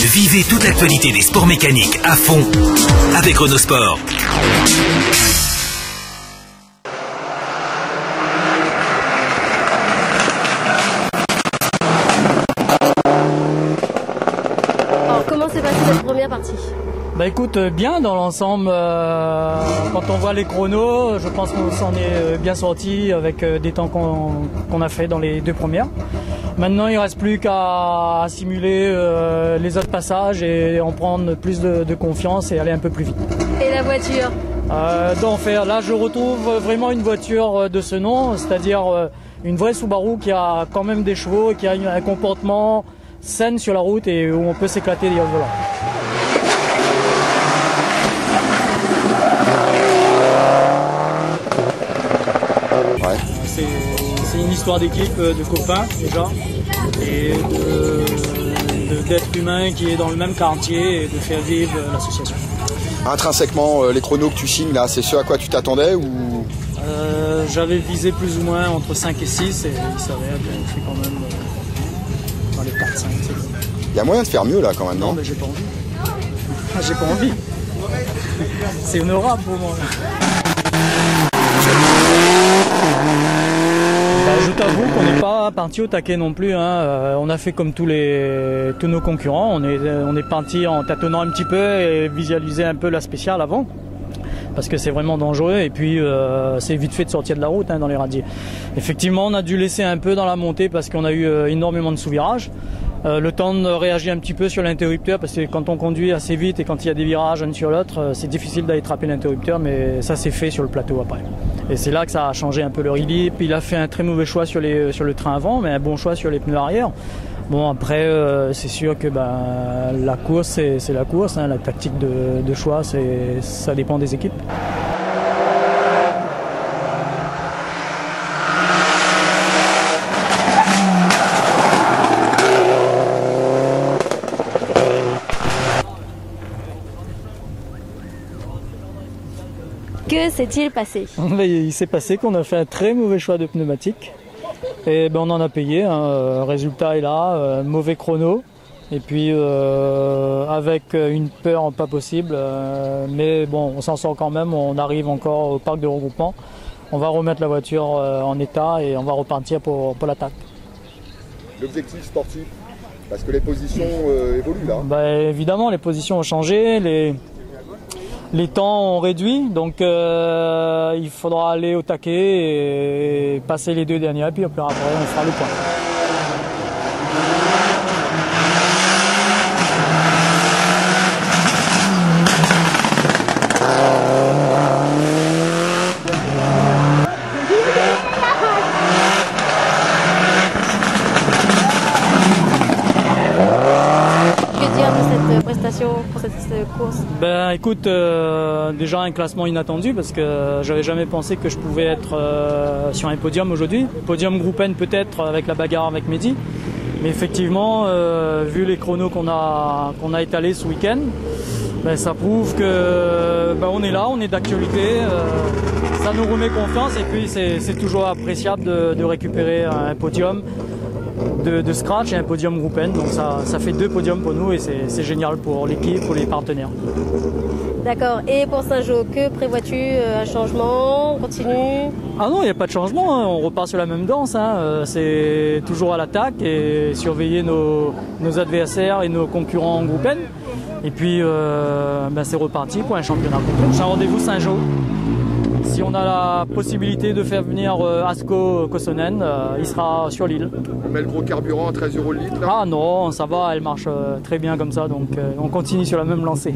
Vivez toute l'actualité des sports mécaniques à fond avec Renault Sport. Alors, comment s'est passée cette première partie? Bah écoute, bien dans l'ensemble, quand on voit les chronos, je pense qu'on s'en est bien sorti avec des temps qu'on a fait dans les deux premières. Maintenant il ne reste plus qu'à simuler les autres passages et en prendre plus de confiance et aller un peu plus vite. Et la voiture? D'enfer, là je retrouve vraiment une voiture de ce nom, c'est-à-dire une vraie Subaru qui a quand même des chevaux, qui a un comportement sain sur la route et où on peut s'éclater derrière le volant. Ouais. C'est une histoire d'équipe, de copains déjà, et d'êtres humains qui est dans le même quartier et de faire vivre l'association. Intrinsèquement, les chronos que tu signes là, c'est ce à quoi tu t'attendais ou... J'avais visé plus ou moins entre 5 et 6 et il s'avère que j'ai fait quand même dans les 4-5. Il y a moyen de faire mieux là quand même, non? Non mais j'ai pas envie. J'ai pas envie. C'est honorable pour moi. Je t'avoue qu'on n'est pas parti au taquet non plus, hein. On a fait comme tous nos concurrents, on est parti en tâtonnant un petit peu et visualiser un peu la spéciale avant, parce que c'est vraiment dangereux et puis c'est vite fait de sortir de la route, hein, dans les radiers. Effectivement on a dû laisser un peu dans la montée parce qu'on a eu énormément de sous-virages. Le temps de réagir un petit peu sur l'interrupteur parce que quand on conduit assez vite et quand il y a des virages un sur l'autre, c'est difficile d'aller trapper l'interrupteur, mais ça s'est fait sur le plateau après. Et c'est là que ça a changé un peu le rallye. Puis il a fait un très mauvais choix sur le train avant, mais un bon choix sur les pneus arrière. Bon après c'est sûr que la course c'est la course, hein, la tactique de choix ça dépend des équipes. Que s'est-il passé? Il s'est passé qu'on a fait un très mauvais choix de pneumatique et on en a payé, hein. Résultat est là, mauvais chrono et puis avec une peur pas possible, mais bon on s'en sort quand même, on arrive encore au parc de regroupement, on va remettre la voiture en état et on va repartir pour l'attaque. L'objectif sportif, parce que les positions évoluent là. Évidemment les positions ont changé, les temps ont réduit, donc il faudra aller au taquet et passer les deux derniers, et puis après on fera le point. Pour cette course? Écoute, déjà un classement inattendu parce que j'avais jamais pensé que je pouvais être sur un podium aujourd'hui. Podium Groupe N peut-être avec la bagarre avec Mehdi, mais effectivement vu les chronos qu'on a étalés ce week-end, ça prouve que on est là, on est d'actualité, ça nous remet confiance et puis c'est toujours appréciable de récupérer un podium de scratch et un podium Groupe N, donc ça fait 2 podiums pour nous et c'est génial pour l'équipe, pour les partenaires. D'accord, et pour Saint-Jean, que prévois-tu? Un changement? On continue? Ah non, il n'y a pas de changement, hein. On repart sur la même danse, hein. C'est toujours à l'attaque et surveiller nos adversaires et nos concurrents en Groupe N. Et puis c'est reparti pour un championnat complet. J'ai un rendez-vous Saint-Jean. Si on a la possibilité de faire venir Asko Kossonen, il sera sur l'île. On met le gros carburant à 13 € le litre là? Ah non, ça va, elle marche très bien comme ça, donc on continue sur la même lancée.